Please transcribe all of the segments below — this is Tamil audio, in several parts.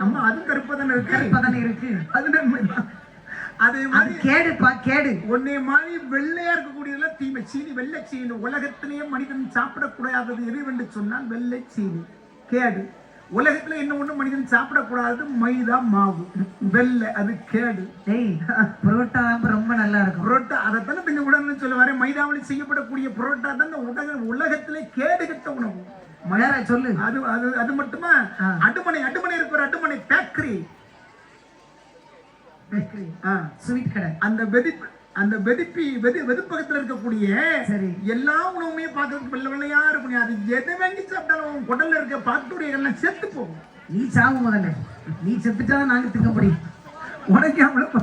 அம்மா அது கருப்பதானே இருக்கு. அதே மாதிரி கேடு ஒன்னே மாதிரி வெள்ளையா இருக்கக்கூடியதுல தீமை. சீனி, வெள்ளை சீனி. உலகத்திலேயே மனிதன் சாப்பிடக்கூடாதது எதுவென்று சொன்னால் வெள்ளை சீனி, கேடு. உலகத்துல என்ன ஒண்ணு மனிதன் சாப்பிடக்கூடாது மைதா மாவு, வெள்ளை, அது கேடு. புரோட்டா ரொம்ப நல்லா இருக்கும். புரோட்டா அதைத்தானே பின்ன உடனே சொல்ல வரேன். மைதாவில் செய்யப்படக்கூடிய புரோட்டா தான் உலகத்திலே கேடு கட்ட உணவு. சொல்லு. அது மட்டுமா? அடுமனை இருக்கிற அடுமனை பேக்கரி, ஸ்வீட் கடை. அந்த வெதுப்பகத்துல இருக்கக்கூடிய எல்லா உணவுமே பார்க்கறதுக்கு வெள்ளை வெள்ளையா இருக்கும். அது எதை வாங்கி சாப்பிட்டாலும் குடல்ல இருக்க பாக்டீரியா எல்லாம் செத்து போகும். நீ சாவு முதல்ல. நீ செத்துட்டாதான் நாங்க திங்க முடியும். உனக்கு அவ்வளவு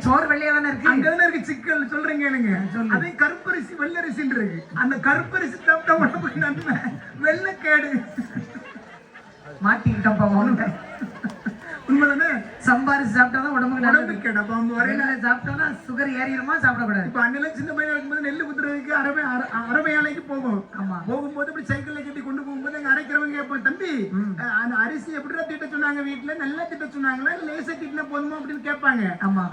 சோறு வெள்ளையா தானே இருக்கு. அங்கதானே இருக்கு சிக்கல். சொல்றீங்க எனக்கு. அதே கருப்பரிசி வெள்ளரிசின்னு இருக்கு. அந்த கருப்பரிசி சாப்பிட்டா உடம்புக்கு நன்மை, வெள்ளை கேடு. மாட்டிக்கிட்டோம். உண்மைதானே? சம்பாரிச்சு சாப்பிட்டாதான் உடம்புக்கு கேடா. வரையில சாப்பிட்டோம்னா சுகர் ஏறிடுமா? சாப்பிடக்கூடாது. இப்ப அண்ணெல்லாம் சின்ன பையனா இருக்கும்போது நெல்லு குத்துறதுக்கு அரவை ஆலைக்கு போகும். போகும்போது இப்படி சைக்கிள்ல கட்டி கொண்டு போகும்போது அங்க அரைக்கிறவங்க கேட்போம், தம்பி அந்த அரிசி எப்படிடா திட்ட சொன்னாங்க, வீட்டுல நல்லா திட்ட சொன்னாங்களா, லேசா திட்டினா போதுமா அப்படின்னு கேட்பாங்க.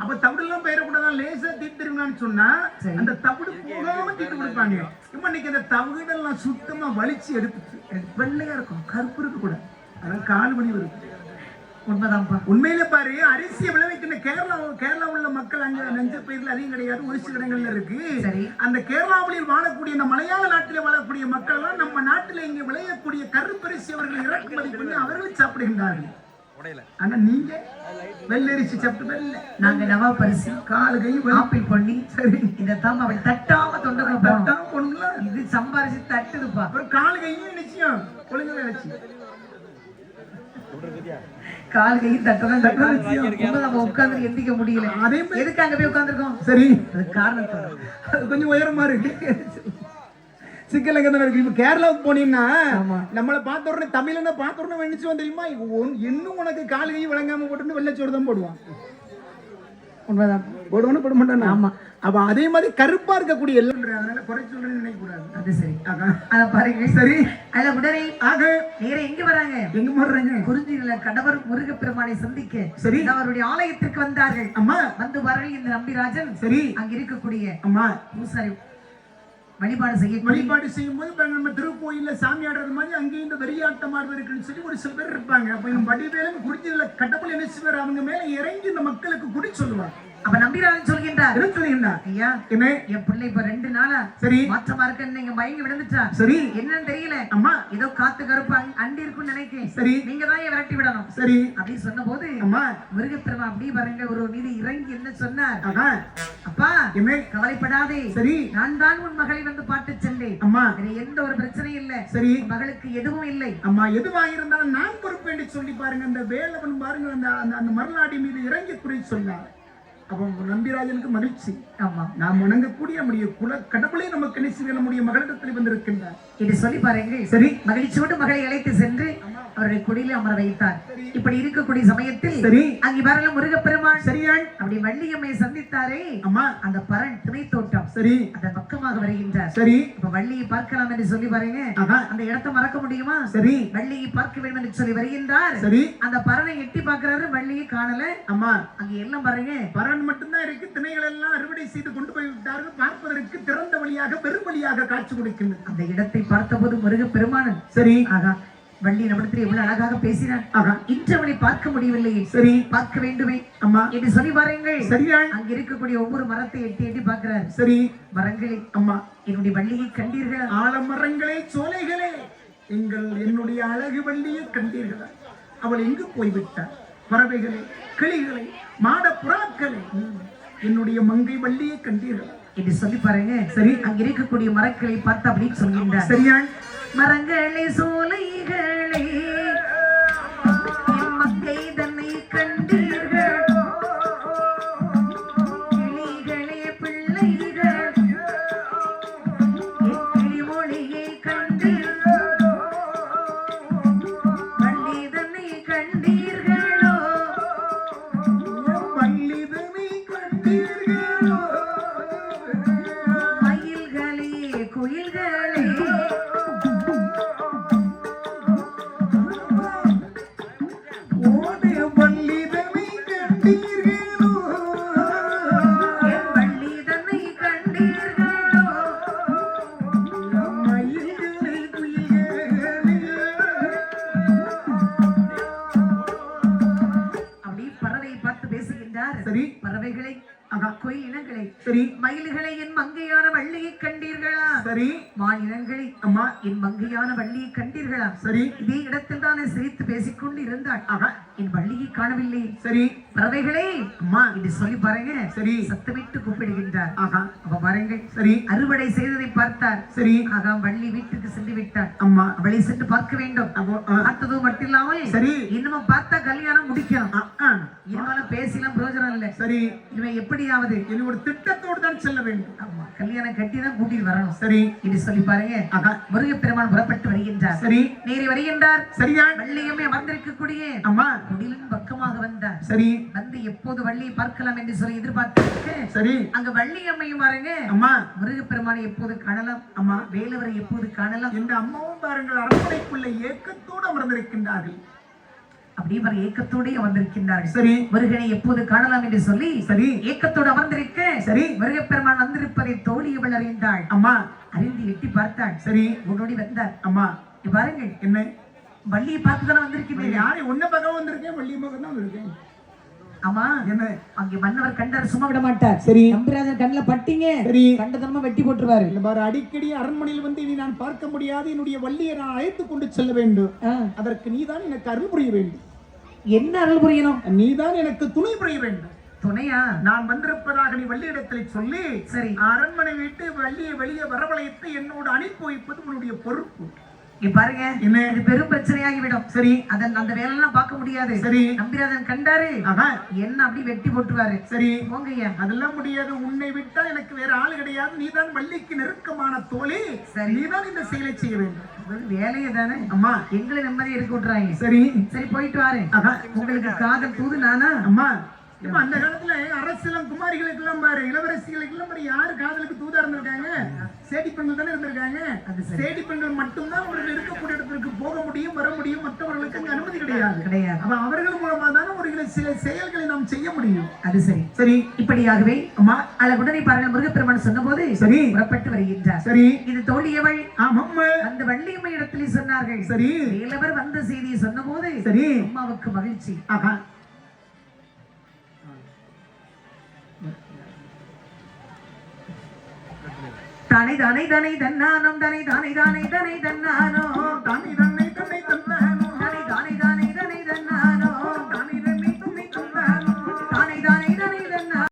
அப்ப தவிடு எல்லாம் பெயரக்கூடாதான், லேசா திட்டுருங்கன்னு சொன்னா அந்த தவிடு போகாம திட்டு கொடுப்பாங்க. இப்ப இன்னைக்கு அந்த தவிடெல்லாம் சுத்தமா வலிச்சு எடுத்து வெள்ளையா இருக்கும், கருப்பு இருக்கு கூட. அதான் கால் மணி வரும். உண்மைதான்ப்பா. உண்மையில பாரு, அரிசியை விளைவிக்கிற கேரளா உள்ள மக்கள் அங்க நெஞ்ச பயிர்கள் அதிகம் கிடையாது, ஒரு சில இடங்கள்ல இருக்கு. அந்த கேரளாவில் வாழக்கூடிய இந்த மலையாள நாட்டிலே வாழக்கூடிய மக்கள் எல்லாம் நம்ம நாட்டில இங்க விளையக்கூடிய கருப்பரிசி அவர்கள் இறக்குமதி பண்ணி அவர்கள் சாப்பிடுகின்றார்கள். ஆனா நீங்க வெள்ளரிசி சாப்பிட்டு இல்ல. நாங்க நவாப்பரிசி, கால் கை ஆப்பிள் பண்ணி சரி இந்த தாம அவன் தட்டாம தொண்டை போடுங்களா. இது சம்பாரிச்சு தட்டுதுப்பா. ஒரு கால் கையும் நிச்சயம் ஒழுங்கு வச்சு கால் கையும் தட்டதான் உட்கார்ந்து எந்திக்க முடியல. அதே எதுக்கு அங்க போய் உட்கார்ந்துருக்கோம்? சரி, அது காரணத்தோட அது கொஞ்சம் உயரமா இருக்கு. சிக்கல் எங்க இருக்கு. இப்ப கேரளாவுக்கு போனீங்கன்னா நம்மளை பார்த்த உடனே தமிழனை பார்த்த உடனே நினைச்சு தெரியுமா, இன்னும் உனக்கு கால் கை விளங்காம போட்டு வெள்ளச்சோறு தான் போடுவான். உண்மைதான், போடுவானு போட மாட்டான். ஆமா. அப்ப அதே மாதிரி கருப்பா இருக்கக்கூடிய எல்லாம் அதனால குறை சொல்றேன்னு நினைக்க கூடாது. அது சரி. அத பாருங்க. சரி, அதுல உடனே ஆக நேர எங்க வராங்க? எங்க போடுறாங்க? குறிஞ்சியில கடவர் முருகப்பெருமானை சந்திக்க சரி அவருடைய ஆலயத்திற்கு வந்தார்கள். அம்மா வந்து வரல் இந்த நம்பிராஜன் சரி அங்க இருக்கக்கூடிய அம்மா பூசாரி வழிபாடு செய்யும் போது நம்ம திருக்கோயில்ல சாமி ஆடுறது மாதிரி அங்கேயும் இந்த வெறியாட்டம் ஆடுறது இருக்குன்னு சொல்லி ஒரு சில பேர் இருப்பாங்க. அப்ப இந்த வடிவேலும் குறிஞ்சியில கடவுள் என்ன செய்வார், அவங்க மேல இறங்கி இந்த மக்களுக்கு குடி சொல்லுவார். அப்ப நம்பிராஜன் சொல்கின்றார், ஐயா என்ன என் பிள்ளை இப்ப 2 நாளா சரி மாற்றமா இருக்கு, நீங்க மயங்கி விழுந்துட்டா. சரி, என்னன்னு தெரியல. அம்மா ஏதோ காத்து கருப்பு அண்டி இருக்குன்னு நினைக்கிறேன். சரி, நீங்க தான் விரட்டி விடணும். சரி அப்படி சொன்ன போது அம்மா முருகப்பெருமா அப்படி பாருங்க ஒரு மீது இறங்கி என்ன சொன்னார், அப்பா என்ன கவலைப்படாதே, சரி நான் தான் உன் மகளை வந்து பாட்டு சென்றேன். அம்மா எந்த ஒரு பிரச்சனையும் இல்ல. சரி மகளுக்கு எதுவும் இல்லை. அம்மா எதுவாக இருந்தாலும் நான் பொறுப்பு என்று சொல்லி பாருங்க. அந்த வேலவன் பாருங்க அந்த மரலாடி மீது இறங்கி குறி சொன்னார். அப்ப நம்பிராஜனுக்கு மகிழ்ச்சி. ஆமா, நாம் வணங்கக்கூடிய நம்முடைய குல கடவுளை நமக்கு நினைச்சு நம்முடைய மகளிடத்தில் வந்திருக்கின்றார் என்று சொல்லி பாருங்க. சரி, மகிழ்ச்சியோடு மகளை அழைத்து சென்று அவருடைய குடியில அமர வைத்தார். இப்படி இருக்கக்கூடிய சமயத்தில் சரி அங்கே வரல முருகப்பெருமான் சரியான் அப்படி வள்ளியம்மை சந்தித்தாரே. அம்மா அந்த பரன் திணை தோட்டம் சரி அதன் பக்கமாக வருகின்றார். சரி, இப்ப வள்ளியை பார்க்கலாம் என்று சொல்லி பாருங்க. அந்த இடத்தை மறக்க முடியுமா? சரி, வள்ளியை பார்க்க வேண்டும் என்று சொல்லி வருகின்றார். சரி, அந்த பரனை எட்டி பார்க்கிறாரு, வள்ளியை காணல. அம்மா அங்க எல்லாம் பாருங்க பரன் மட்டும்தான் இருக்கு. திணைகள் எல்லாம் அறுவடை செய்து கொண்டு போய் விட்டார்கள். பார்ப்பதற்கு திறந்த வழியாக பெரும் வழியாக காட்சி கொடுக்கின்றது. அந்த இடத்தை பார்த்தபோது முருகப்பெருமான் சரி ஆகா வள்ளி நம்மிடத்தில் எவ்வளவு அழகாக பேசினார். இன்று அவளை பார்க்க முடியவில்லை. சரி, பார்க்க வேண்டுமே அம்மா என்று சொல்லி பாருங்கள். சரியா அங்க இருக்கக்கூடிய ஒவ்வொரு மரத்தை எட்டி எட்டி பார்க்கிறார். சரி, மரங்களே அம்மா என்னுடைய வள்ளியை கண்டீர்கள்? ஆலமரங்களே சோலைகளே என்னுடைய அழகு வள்ளியை கண்டீர்களா? அவள் எங்கு போய்விட்டார்? பறவைகளே, கிளிகளை, மாட புறாக்களை, என்னுடைய மங்கை வள்ளியை கண்டீர்களா என்று சொல்லி பாருங்க. சரி, அங்க இருக்கக்கூடிய மரங்களை பார்த்து அப்படின்னு சொல்கின்றார். சரியா, மரங்களே சோலைகளே மங்கை தன்னை கண்டீர்கள், கிளிகளே பிள்ளைகள் கிளிமொழியை கண்டீர்கள், வள்ளி தன்னை கண்டீர்களோ, வள்ளி தன்னை கண்டீர்களோ, மயில்களே குயில்களே கோயில் இனங்களை சரி மயில்களை என் மங்கையான வள்ளியை கண்டீர்களா சரி மாநிலங்களை அம்மா என் மங்கையான வள்ளியை கண்டீர்களா சரி இதே இடத்தில் தானே சிரித்து பேசிக்கொண்டு இருந்தாள் என் வள்ளியை காணவில்லை சரி பறவைகளே அம்மா இது சொல்லி பாருங்க சரி சத்தமிட்டு கூப்பிடுகின்றார் அப்ப பாருங்கள் சரி அறுவடை செய்ததை பார்த்தார் சரி ஆகா வள்ளி வீட்டுக்கு சென்று விட்டார் அம்மா அவளை சென்று பார்க்க வேண்டும் பார்த்தது மட்டும் இல்லாமல் சரி இன்னமும் பார்த்தா கல்யாணம் முடிக்கணும் இனிமேலும் பேசிலாம் பிரயோஜனம் இல்லை சரி இவன் எப்படியாவது இனி ஒரு திட்டத்தோடு தான் செல்ல வேண்டும் ஆமா கல்யாணம் கட்டி தான் கூட்டிட்டு வரணும் சரி இது சொல்லி பாருங்க முருகப்பெருமான் புறப்பட்டு வருகின்றார் சரி நேரி வருகின்றார் சரிதான் வள்ளியம்மை அமர்ந்திருக்கக்கூடிய அம்மா குடிலும் பக்கமாக வந்தார் சரி வந்து எப்போது வள்ளியை பார்க்கலாம் என்று சொல்லி எதிர்பார்த்து சரி அங்க வள்ளியம்மையும் பாருங்க அம்மா முருகப்பெருமானை எப்போது காணலாம் அம்மா வேலவரை எப்போது காணலாம் இந்த அம்மாவும் பாருங்கள் அரண்மனைக்குள்ள ஏக்கத்தோடு அமர்ந்திருக்கின்றார்கள் அப்படியே ஒரு ஏக்கத்தோடு அமர்ந்திருக்கின்றார்கள் சரி முருகனை எப்போது காணலாம் என்று சொல்லி சரி ஏக்கத்தோடு அமர்ந்திருக்க சரி முருகப்பெருமான் வந்திருப்பதை தோழி அவள் அறிந்தாள் அம்மா அறிந்து எட்டி பார்த்தாள் சரி உன்னோடி வந்தார் அம்மா பாருங்கள் என்ன வள்ளியை பார்த்து தானே வந்திருக்கிறேன் யாரை ஒன்ன பக்கம் வந்திருக்கேன் வள்ளி பக்கம் தான் வந்திருக்கேன் ஆமா என்ன அங்கே மன்னவர் கண்டார் சும்மா விட மாட்டார் சரி நம்பிராஜன் கண்ணுல பட்டீங்க சரி கண்டதனமா வெட்டி போட்டுருவாரு இந்த பாரு அடிக்கடி அரண்மனையில் வந்து இனி நான் பார்க்க முடியாது என்னுடைய வள்ளியை நான் அழைத்து கொண்டு செல்ல வேண்டும் அதற்கு நீதான் எனக்கு அருள் புரிய வேண்டும் என்ன அருள் புரியணும் நீதான் எனக்கு துணை புரிய வேண்டும் துணையா நான் வந்திருப்பதாக நீ வள்ளியிடத்தில் சொல்லி சரி அரண்மனை விட்டு வள்ளியை வெளியே வரவழைத்து என்னோடு அனுப்பி வைப்பது உன்னுடைய பொறுப்பு பாருங்க என்ன இது பெரும் பிரச்சனையாகிவிடும் சரி அந்த வேலையெல்லாம் பார்க்க முடியாது சரி நம்பிராஜன் கண்டாரு என்ன அப்படி வெட்டி போட்டுருவாரு சரி போங்கய்யா அதெல்லாம் முடியாது உன்னை விட்டா எனக்கு வேற ஆள் கிடையாது நீதான் வள்ளிக்கு நெருக்கமான தோழி நீதான் இந்த செயலை செய்ய வேண்டும் வேலையை தானே அம்மா எங்களை நிம்மதியை எடுக்க விட்டுறாங்க சரி சரி போயிட்டு வாரு உங்களுக்கு காதல் தூது நானா அம்மா இப்ப அந்த காலத்துல அரசியலம் குமாரிகளுக்கு எல்லாம் பாரு இளவரசிகளுக்கு எல்லாம் பாரு யாரு காதலுக்கு தூதா இருந்திருக்காங்க சேடி பெண்கள் தானே இருந்திருக்காங்க சேடி பெண்கள் மட்டும்தான் அவர்கள் இருக்கக்கூடிய இடத்திற்கு போக முடியும் வர முடியும் மற்றவர்களுக்கு அங்க அனுமதி கிடையாது அப்ப அவர்கள் மூலமா தானே ஒரு சில செயல்களை நாம் செய்ய முடியும் அது சரி சரி இப்படியாகவே அம்மா அழகுடனே பாருங்கள் முருகப்பெருமான் சொன்ன போது சரி புறப்பட்டு வருகின்றார் சரி இது தோழியவள் ஆமாம்மா அந்த வள்ளியம்மை இடத்துல சொன்னார்கள் சரி வேலவர் வந்த செய்தியை சொன்ன போது சரி அம்மாவுக்கு மகிழ்ச்சி தானை தானை தானை தன்னானோ தானை தானை தானை தானை தன்னானோ தானை தானை